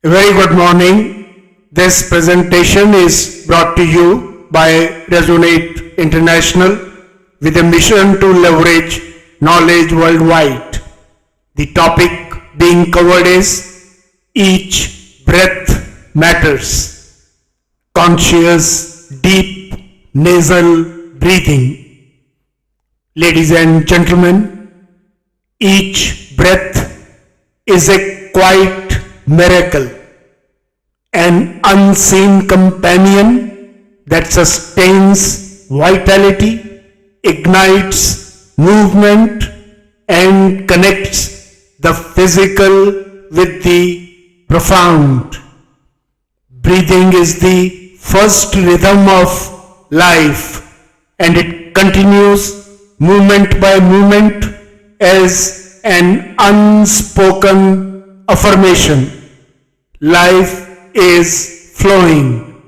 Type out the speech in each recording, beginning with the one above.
A very good morning. This presentation is brought to you by Resonate International with a mission to leverage knowledge worldwide. The topic being covered is Each Breath Matters. Conscious, deep nasal breathing. Ladies and gentlemen, each breath is a quiet miracle, an unseen companion that sustains vitality, ignites movement, and connects the physical with the profound. Breathing is the first rhythm of life, and it continues moment by moment as an unspoken affirmation. Life is flowing,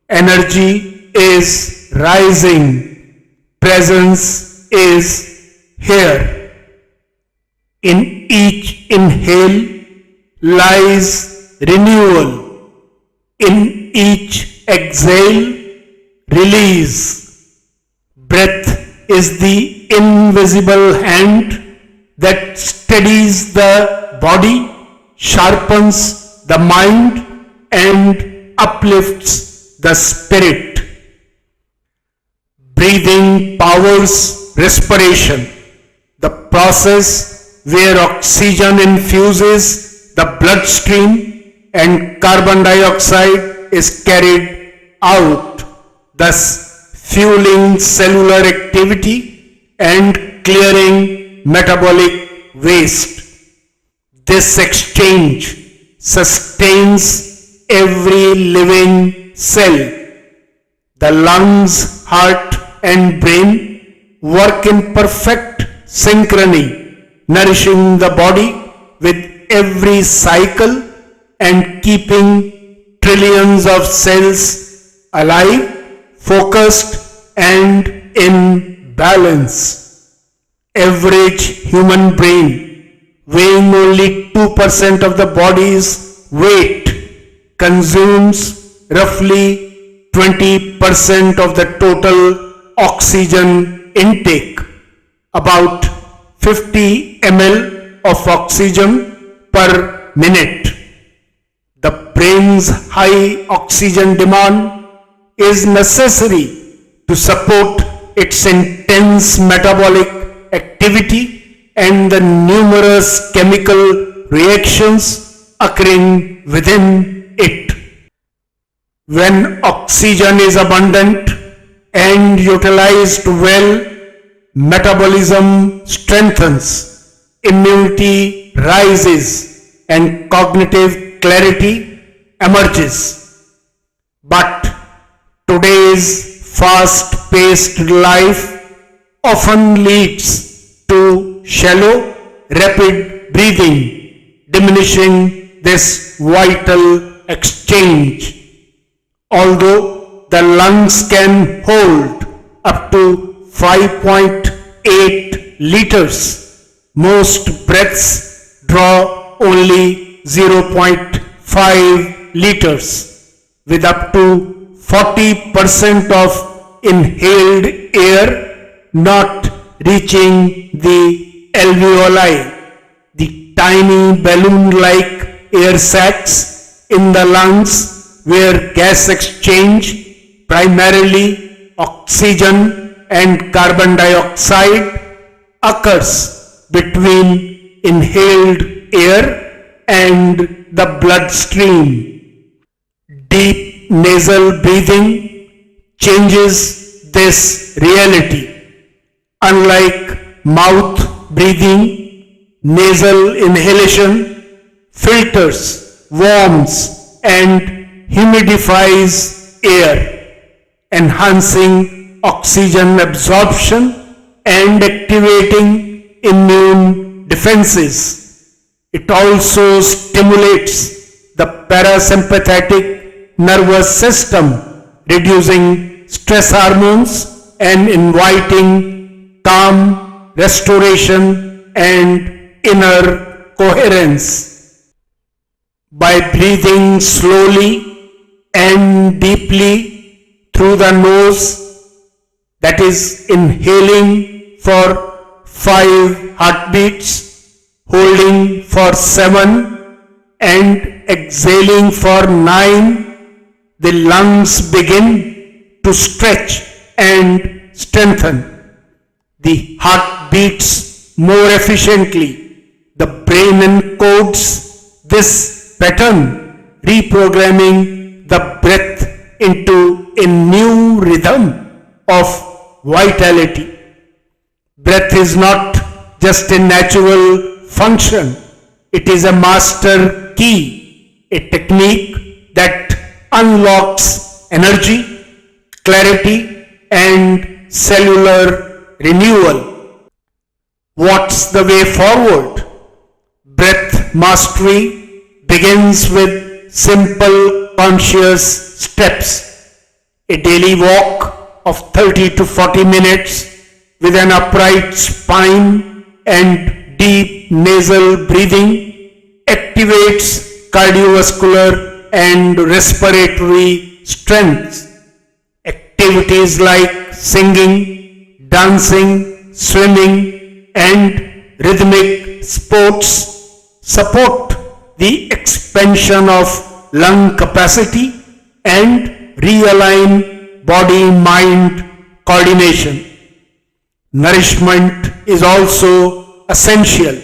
energy is rising, presence is here. In each inhale lies renewal, in each exhale release. Breath is the invisible hand that steadies the body, sharpens the mind, and uplifts the spirit. Breathing powers respiration, the process where oxygen infuses the bloodstream and carbon dioxide is carried out, thus fueling cellular activity and clearing metabolic waste. This exchange sustains every living cell. The lungs, heart, and brain work in perfect synchrony, nourishing the body with every cycle and keeping trillions of cells alive, focused, and in balance. Average human brain, weighing only 2% of the body's weight, consumes roughly 20% of the total oxygen intake, about 50 ml of oxygen per minute. The brain's high oxygen demand is necessary to support its intense metabolic activity and the numerous chemical reactions occurring within it. When oxygen is abundant and utilized well, metabolism strengthens, immunity rises, and cognitive clarity emerges. But today's fast-paced life often leads to shallow, rapid breathing, diminishing this vital exchange. Although the lungs can hold up to 5.8 liters, most breaths draw only 0.5 liters, with up to 40% of inhaled air not reaching the alveoli, the tiny balloon-like air sacs in the lungs where gas exchange, primarily oxygen and carbon dioxide, occurs between inhaled air and the bloodstream. Deep nasal breathing changes this reality. Unlike mouth breathing, nasal inhalation filters, warms, and humidifies air, enhancing oxygen absorption and activating immune defenses. It also stimulates the parasympathetic nervous system, reducing stress hormones and inviting calm, restoration, and inner coherence. by breathing slowly and deeply through the nose, that is inhaling for 5 heartbeats, holding for 7 and exhaling for 9, the lungs begin to stretch and strengthen. The heart beats more efficiently. The brain encodes this pattern, reprogramming the breath into a new rhythm of vitality. Breath is not just a natural function, it is a master key, a technique that unlocks energy, clarity, and cellular renewal. What's the way forward? Breath mastery begins with simple conscious steps. A daily walk of 30 to 40 minutes with an upright spine and deep nasal breathing activates cardiovascular and respiratory strengths. Activities like singing, dancing, swimming, and rhythmic sports support the expansion of lung capacity and realign body-mind coordination. Nourishment is also essential.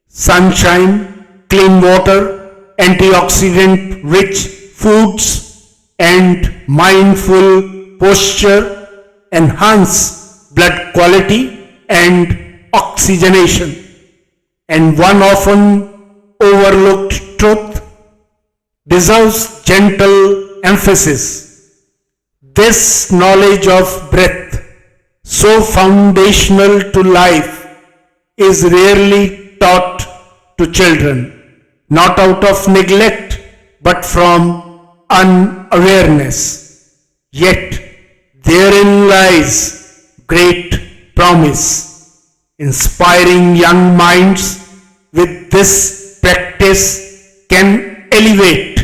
Sunshine, clean water, antioxidant-rich foods, and mindful posture enhance blood quality and oxygenation. And one often overlooked truth deserves gentle emphasis. This knowledge of breath, so foundational to life, is rarely taught to children, not out of neglect, but from unawareness. Yet, therein lies great promise. Inspiring young minds with this practice can elevate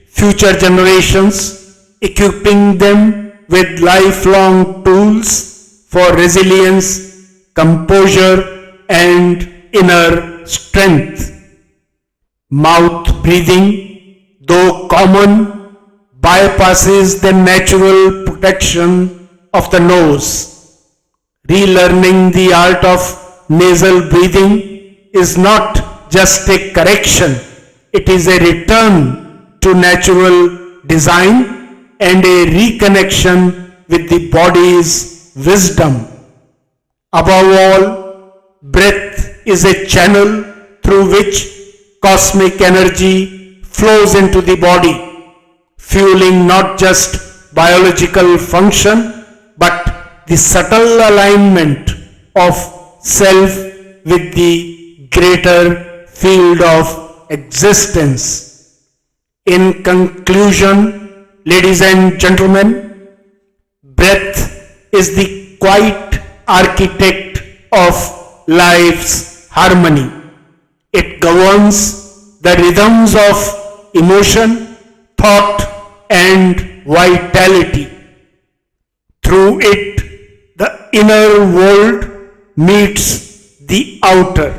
future generations, equipping them with lifelong tools for resilience, composure, and inner strength. Mouth breathing, though common, bypasses the natural protection of the nose. Relearning the art of nasal breathing is not just a correction, it is a return to natural design and a reconnection with the body's wisdom. Above all, breath is a channel through which cosmic energy flows into the body, fueling not just biological function but the subtle alignment of self with the greater field of existence. In conclusion, ladies and gentlemen, breath is the quiet architect of life's harmony. It governs the rhythms of emotion, thought, and vitality. Through it, the inner world meets the outer.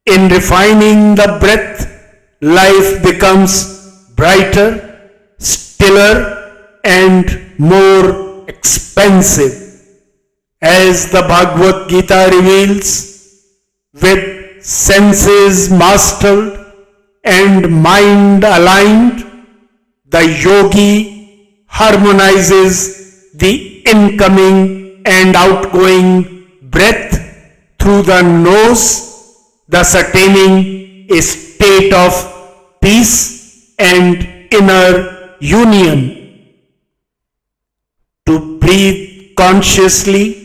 In refining the breath, life becomes brighter, stiller, and more expansive. As the Bhagavad Gita reveals, with senses mastered and mind aligned, the yogi harmonizes the incoming and outgoing breath through the nose, thus attaining a state of peace and inner union. To breathe consciously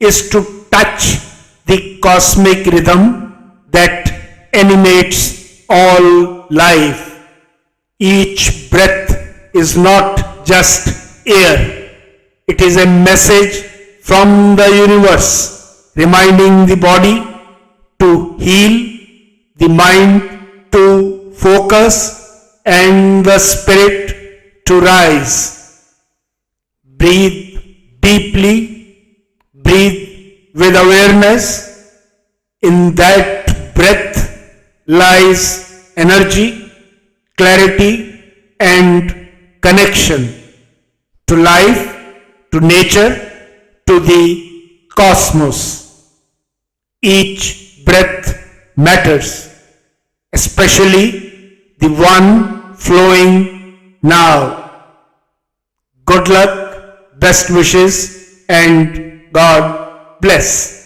is to touch the cosmic rhythm that animates all life. Each breath is not just air, it is a message from the universe, reminding the body to heal, the mind to focus and the spirit to rise. Breathe deeply, breathe with awareness. In that breath lies energy, clarity, and connection to life, to nature, to the cosmos. Each breath matters, especially the one flowing now. Good luck, best wishes, and God bless.